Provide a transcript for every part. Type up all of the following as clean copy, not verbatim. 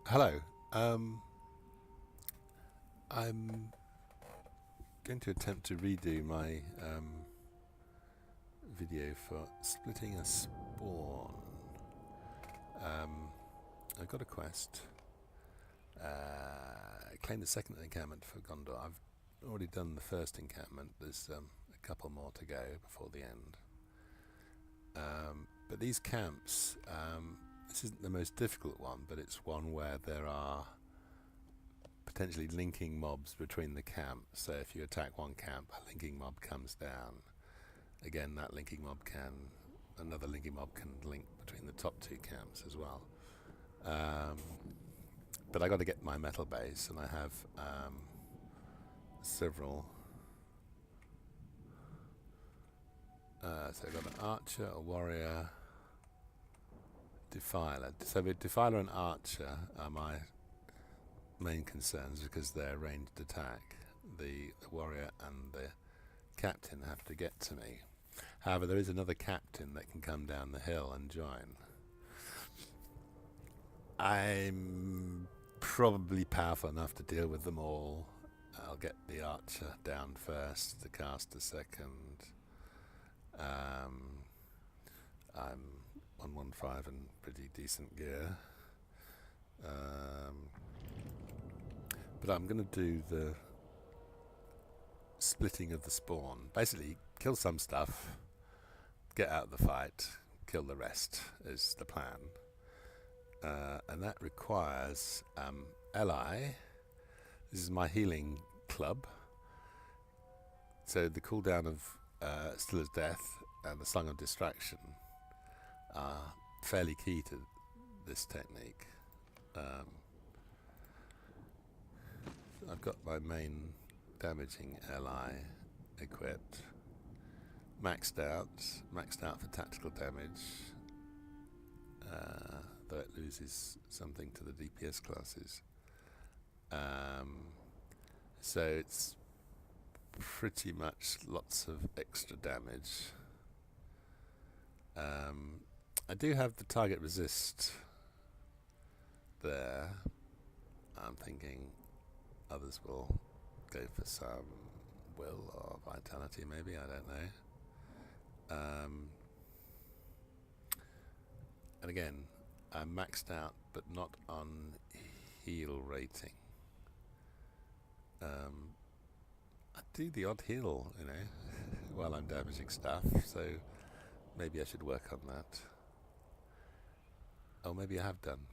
Hello. I'm going to attempt to redo my video for splitting a spawn. I've got a quest. Claim the second encampment for Gondor. I've already done the first encampment. There's a couple more to go before the end. But these camps, this isn't the most difficult one, but it's one where there are potentially linking mobs between the camps. So if you attack one camp, a linking mob comes down. Again, that linking mob another linking mob can link between the top two camps as well. But I got to get my metal base, and I have several. So I've got an archer, a warrior, defiler. So with defiler and archer are my main concerns because they're ranged attack. The warrior and the captain have to get to me. However, there is another captain that can come down the hill and join. I'm probably powerful enough to deal with them all. I'll get the archer down first, the caster second. I'm 115 and pretty decent gear. But I'm going to do the splitting of the spawn. Basically, kill some stuff, get out of the fight, kill the rest is the plan. And that requires Li. This is my healing club. So the cooldown of Still as Death and the Song of Distraction are fairly key to this technique. I've got my main damaging Li equipped, maxed out for tactical damage, though it loses something to the DPS classes. So it's pretty much lots of extra damage. I do have the target resist there. I'm thinking others will go for some will or vitality, maybe, I don't know. And again, I'm maxed out, but not on heal rating. I do the odd heal, while I'm damaging stuff, so maybe I should work on that. Oh, maybe I have done.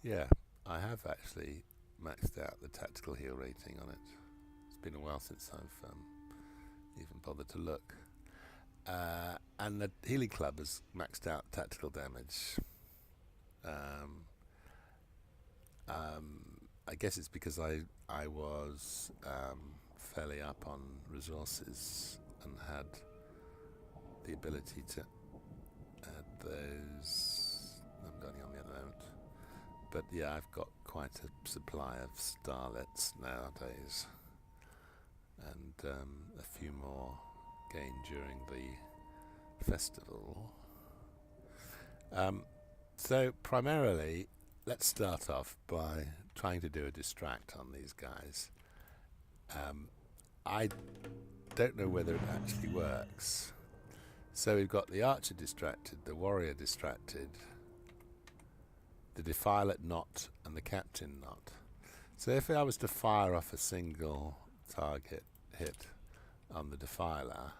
Yeah, I have actually maxed out the tactical heal rating on it. It's been a while since I've even bothered to look. And the healing club has maxed out tactical damage. I guess it's because I was fairly up on resources and had the ability to add those. I haven't got any on me at the moment. But yeah, I've got quite a supply of starlets nowadays, and a few more gained during the festival. So primarily, let's start off by trying to do a distract on these guys. I don't know whether it actually works. So we've got the archer distracted, the warrior distracted, the defiler not, and the captain not. So if I was to fire off a single target hit on the defiler,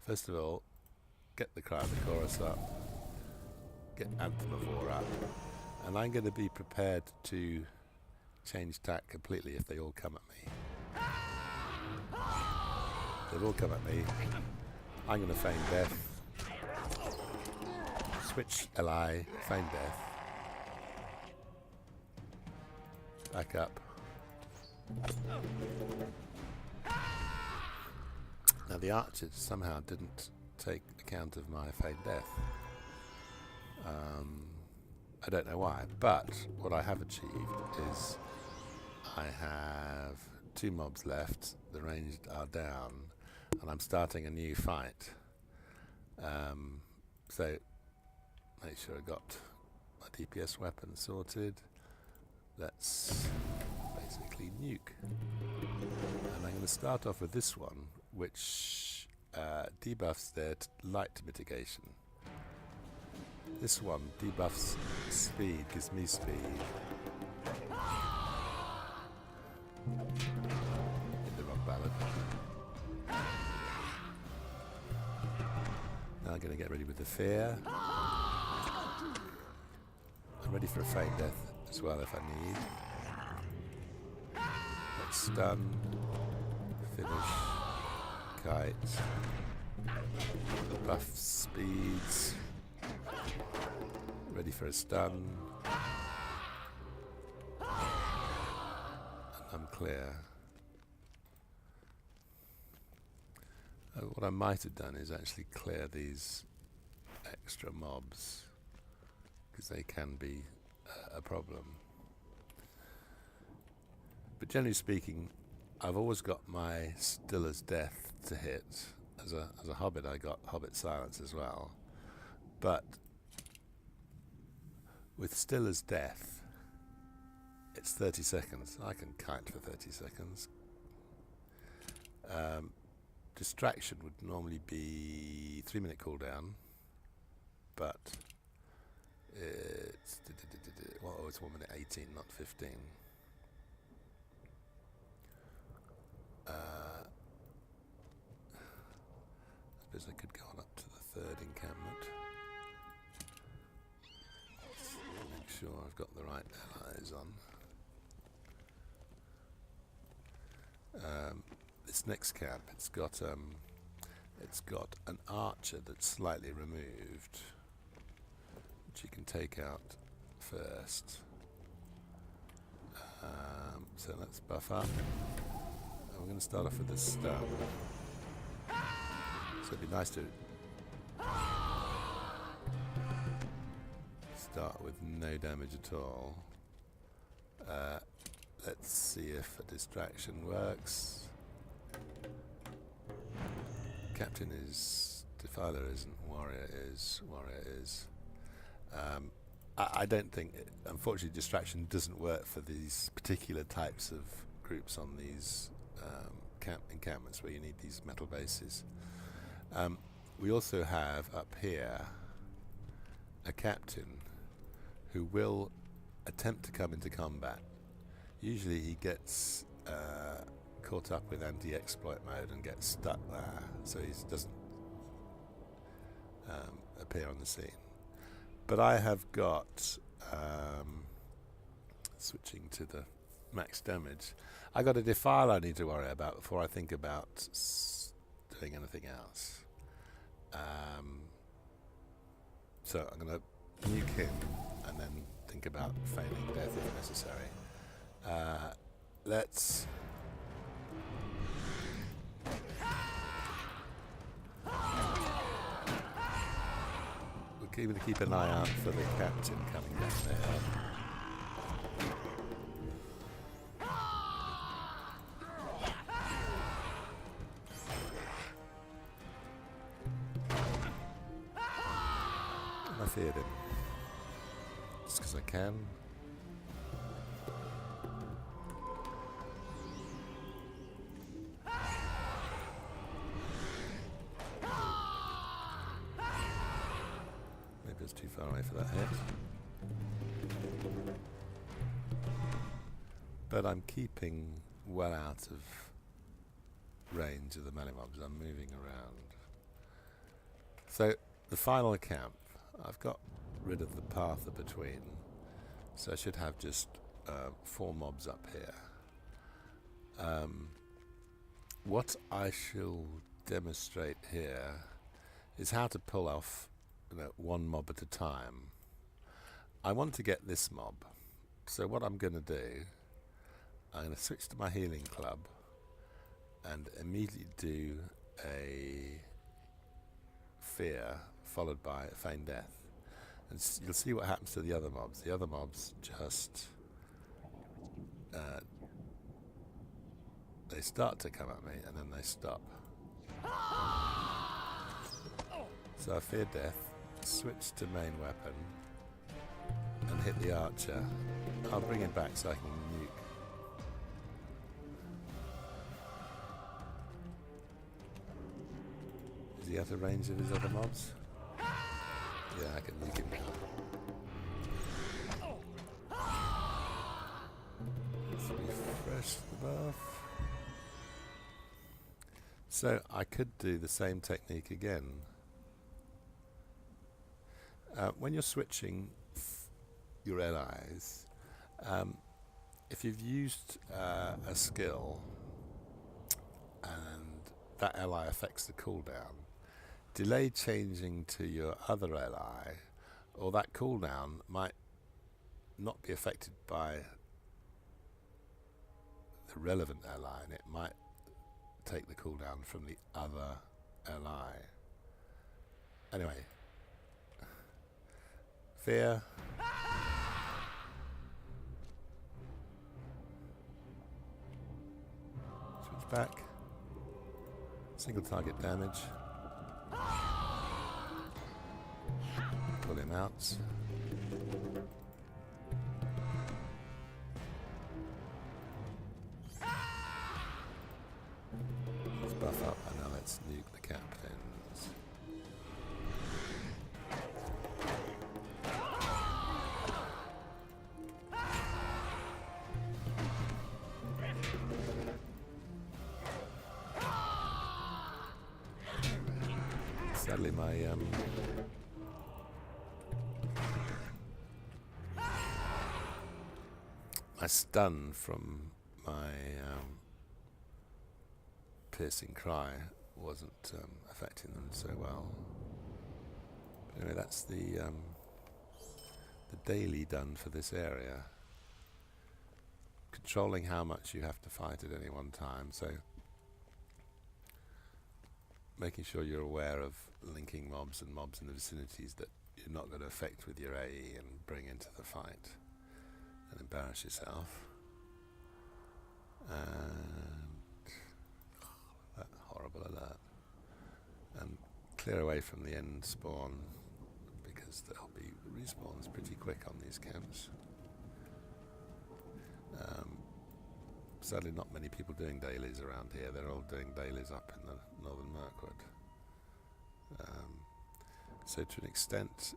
first of all, get the crowd, the chorus up, get Anthem of War up, and I'm going to be prepared to change tack completely if they all come at me. They've all come at me. I'm going to feign death. Switch Li, feign death. Back up. Now the archers somehow didn't take account of my feign death. I don't know why, but what I have achieved is I have 2 mobs left, the ranged are down, and I'm starting a new fight. So make sure I got my DPS weapon sorted. Let's basically nuke. And I'm going to start off with this one, which debuffs their light mitigation. This one debuffs speed, gives me speed. Hit the wrong ballad. Now I'm going to get ready with the fear. I'm ready for a feign death as well if I need. Let's stun, finish, kite, buff speeds, ready for a stun, and I'm clear. What I might have done is actually clear these extra mobs, because they can be a problem. But generally speaking, I've always got my Still as Death to hit. As a Hobbit, I got Hobbit Silence as well. But with Still as Death, it's 30 seconds. I can kite for 30 seconds. Distraction would normally be 3-minute cooldown, but it's it's 1:18, not 15. I suppose I could go on up to the third encampment. Make sure I've got the right allies on. This next camp, it's got an archer that's slightly removed, which you can take out first. So let's buff up. And we're going to start off with this stun. So it'd be nice to start with no damage at all. Let's see if a distraction works. Captain is, Defiler isn't, Warrior is. I don't think, unfortunately, distraction doesn't work for these particular types of groups on these encampments where you need these metal bases. We also have up here a captain who will attempt to come into combat. Usually he gets caught up with anti-exploit mode and gets stuck there, so he doesn't appear on the scene. But I have got, switching to the max damage, I got a Defiler I need to worry about before I think about doing anything else. So I'm going to nuke him and then think about feigning death if necessary. Let's we're going to keep an eye out for the captain coming down there. I feared him just because I can. Too far away for that hit, but I'm keeping well out of range of the melee mobs. I'm moving around. So the final camp, I've got rid of the path between, so I should have just 4 mobs up here. What I shall demonstrate here is how to pull off one mob at a time. I want to get this mob, so what I'm going to do, I'm going to switch to my healing club and immediately do a fear followed by a feign death, and you'll see what happens to the other mobs. The other mobs just they start to come at me and then they stop. So I fear death, switch to main weapon, and hit the archer. I'll bring him back so I can nuke. Is he out of range of his other mobs? Yeah, I can nuke him now. Let's refresh the buff. So I could do the same technique again. When you're switching your allies, if you've used a skill and that ally affects the cooldown, delay changing to your other ally, or that cooldown might not be affected by the relevant ally, and it might take the cooldown from the other ally. Anyway, fear. Switch back. Single target damage. Pull him out. Let's buff up and now let's nuke the captains. Sadly my stun from my piercing cry wasn't affecting them so well. But anyway, that's the daily done for this area. Controlling how much you have to fight at any one time, so making sure you're aware of linking mobs and mobs in the vicinities that you're not going to affect with your AE and bring into the fight and embarrass yourself. And that horrible alert. And clear away from the end spawn because there'll be respawns pretty quick on these camps. Sadly not many people doing dailies around here. They're all doing dailies up in the northern Mirkwood. So to an extent,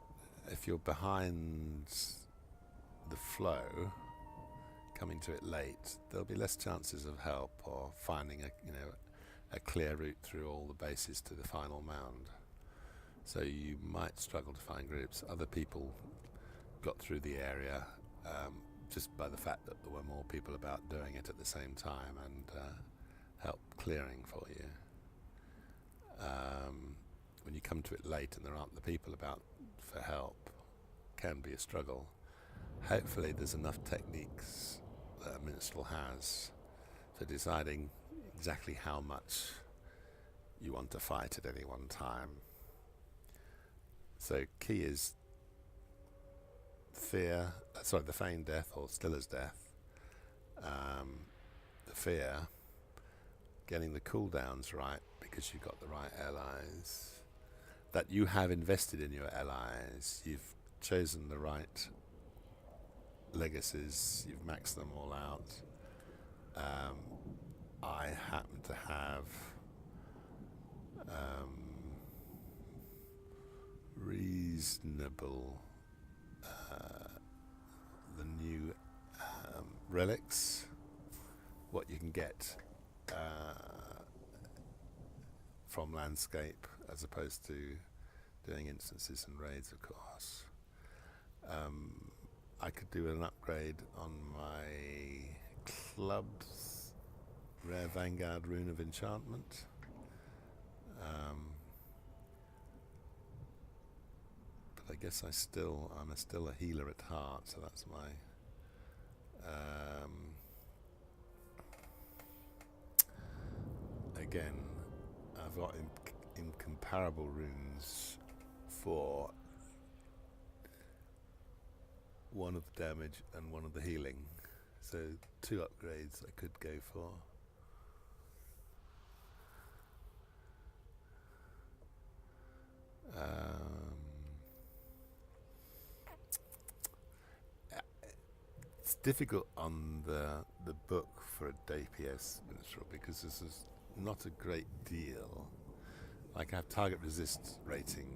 if you're behind the flow, coming to it late, there'll be less chances of help or finding a clear route through all the bases to the final mound. So you might struggle to find groups. Other people got through the area just by the fact that there were more people about doing it at the same time and help clearing for you. When you come to it late and there aren't the people about for help, can be a struggle. Hopefully there's enough techniques that a Minstrel has for deciding exactly how much you want to fight at any one time. So key is fear, the feigned death or Stiller's death, the fear, getting the cooldowns right because you've got the right allies, that you have invested in your allies, you've chosen the right legacies, you've maxed them all out. I happen to have reasonable the new relics, what you can get from landscape as opposed to doing instances and raids, of course. I could do an upgrade on my club's Rare Vanguard Rune of Enchantment. But I guess I'm still a healer at heart, so that's my again, I've got incomparable runes for one of the damage and one of the healing, so 2 upgrades I could go for. difficult on the book for a DPS minstrel because this is not a great deal. Like I have target resist rating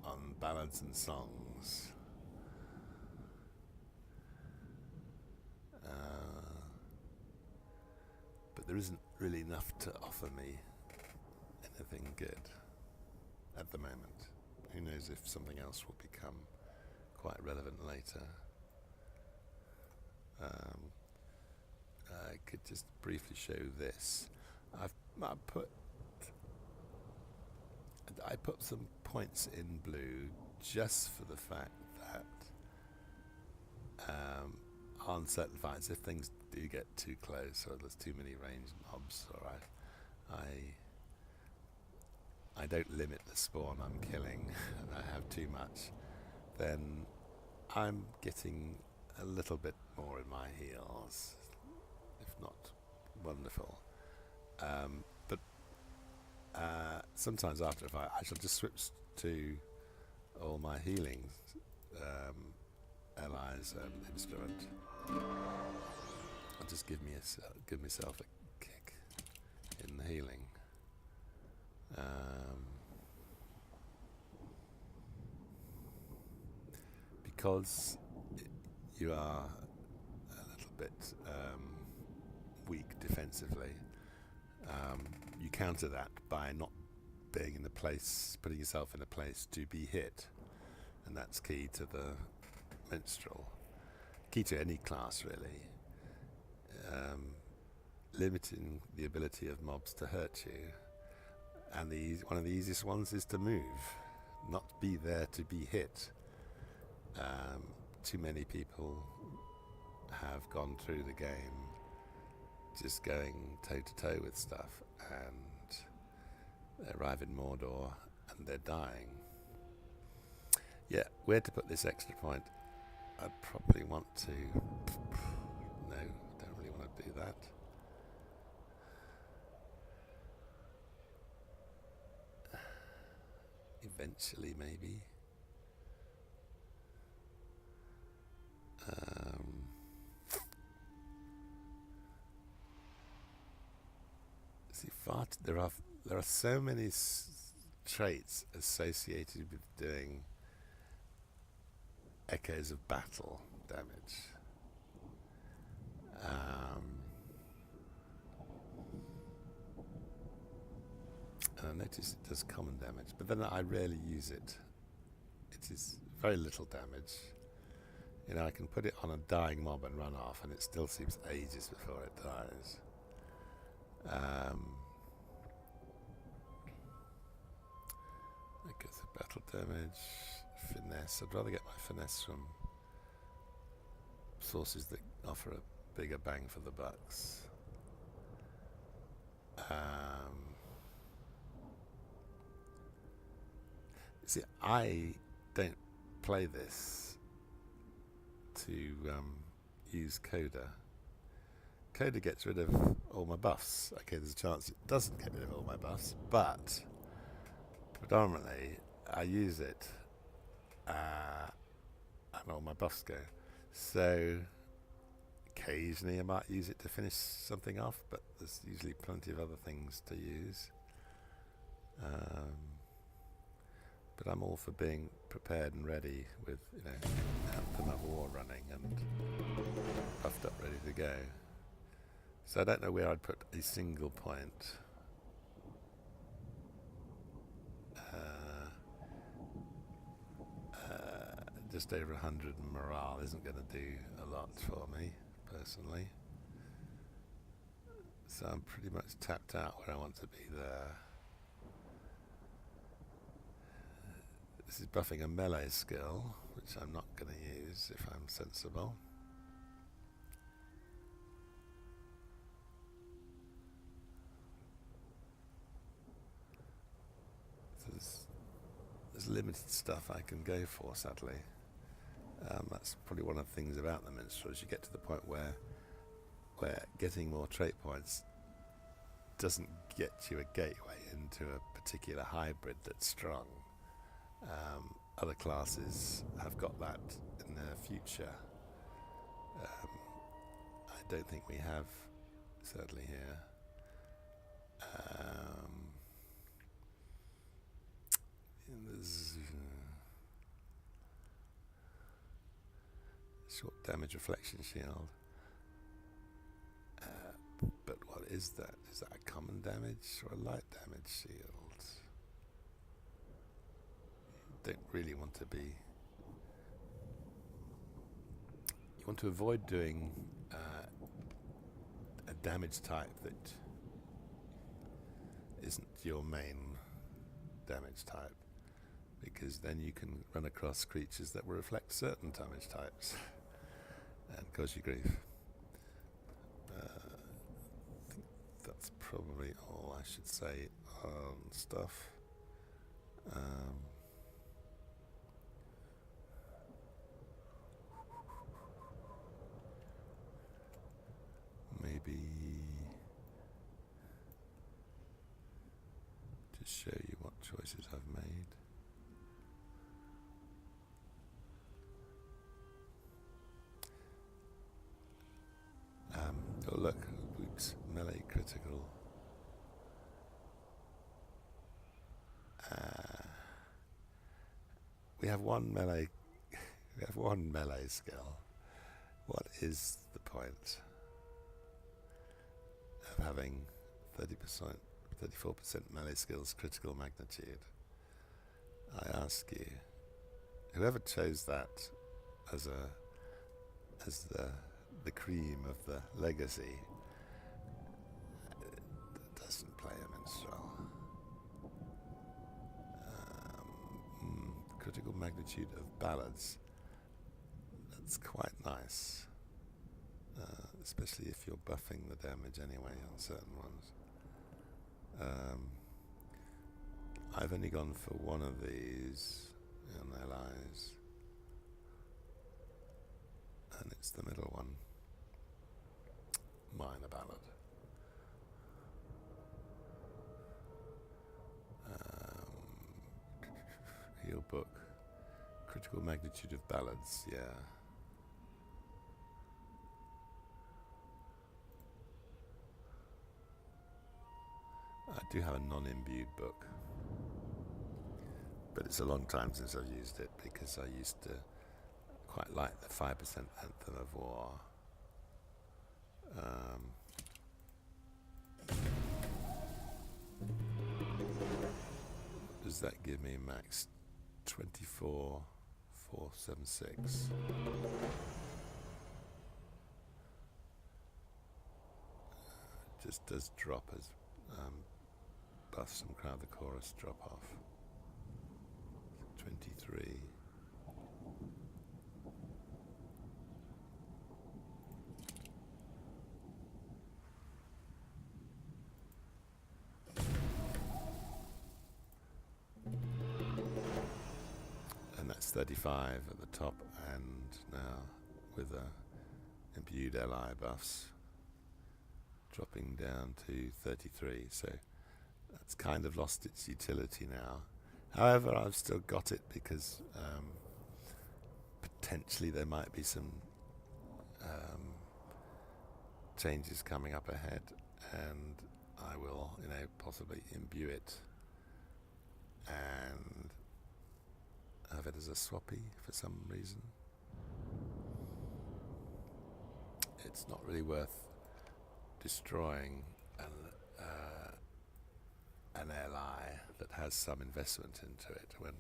on ballads and songs. But there isn't really enough to offer me anything good at the moment. Who knows if something else will become quite relevant later. I could just briefly show this. I put some points in blue just for the fact that on certain fights, if things do get too close or there's too many ranged mobs, or I don't limit the spawn I'm killing and I have too much, then I'm getting a little bit more in my heals, if not wonderful. But sometimes after a fight, I shall just switch to all my healing allies and instrument. I'll just give myself a kick in the healing. Because you are a little bit weak defensively, you counter that by not being in a place, putting yourself in a place to be hit, and that's key to the minstrel, key to any class really. Limiting the ability of mobs to hurt you, and one of the easiest ones is to move, not be there to be hit. Too many people have gone through the game just going toe to toe with stuff, and they arrive in Mordor and they're dying. Yeah, where to put this extra point? I'd probably want to... No, I don't really want to do that. Eventually, maybe. See, there are so many traits associated with doing echoes of battle damage. And I notice it does common damage, but then I rarely use it. It is very little damage. You know, I can put it on a dying mob and run off, and it still seems ages before it dies. Echoes of battle damage, finesse. I'd rather get my finesse from sources that offer a bigger bang for the bucks. See, I don't play this to use Coda. Coda gets rid of all my buffs. Okay, there's a chance it doesn't get rid of all my buffs, but predominantly I use it and all my buffs go. So occasionally I might use it to finish something off, but there's usually plenty of other things to use. But I'm all for being prepared and ready with, you know, Anthem of War running and buffed up, ready to go. So I don't know where I'd put a single point. Just over 100 in morale isn't going to do a lot for me, personally. So I'm pretty much tapped out where I want to be there. This is buffing a melee skill, which I'm not going to use if I'm sensible. So there's limited stuff I can go for, sadly. That's probably one of the things about the minstrel, is you get to the point where getting more trait points doesn't get you a gateway into a particular hybrid that's strong. Other classes have got that in their future. I don't think we have, certainly here. There's short damage reflection shield. But what is that? Is that a common damage or a light damage shield? You don't really want to be... You want to avoid doing a damage type that isn't your main damage type, because then you can run across creatures that will reflect certain damage types and cause you grief. I think that's probably all I should say on stuff. Maybe just show you what choices I've made. Oh look, oops, melee critical. We have one melee. We have one melee skill. What is the point of having 30%, 34% melee skills critical magnitude? I ask you, whoever chose that as the cream of the legacy doesn't play a minstrel. Critical magnitude of ballads. That's quite nice, especially if you're buffing the damage anyway on certain ones. I've only gone for one of these in allies, and it's the middle one, minor ballad. Heal book, critical magnitude of ballads, yeah. I do have a non-imbued book, but it's a long time since I've used it, because I used to quite like the 5% Anthem of War. Does that give me max 24,476? Just does drop as buffs and crowd the chorus drop off. 23. And that's 35 at the top, and now with imbued ally buffs dropping down to 33, so that's kind of lost its utility now. However, I've still got it because potentially there might be some changes coming up ahead, and I will, possibly imbue it and have it as a swappy for some reason. It's not really worth destroying an ally that has some investment into it when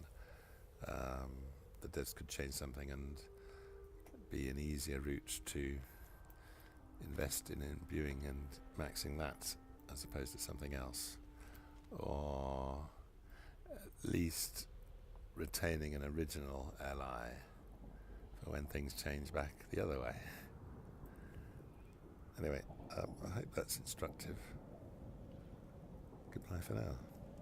the devs could change something and be an easier route to invest in imbuing and maxing that as opposed to something else, or at least retaining an original ally for when things change back the other way. Anyway, I hope that's instructive. Goodbye for now.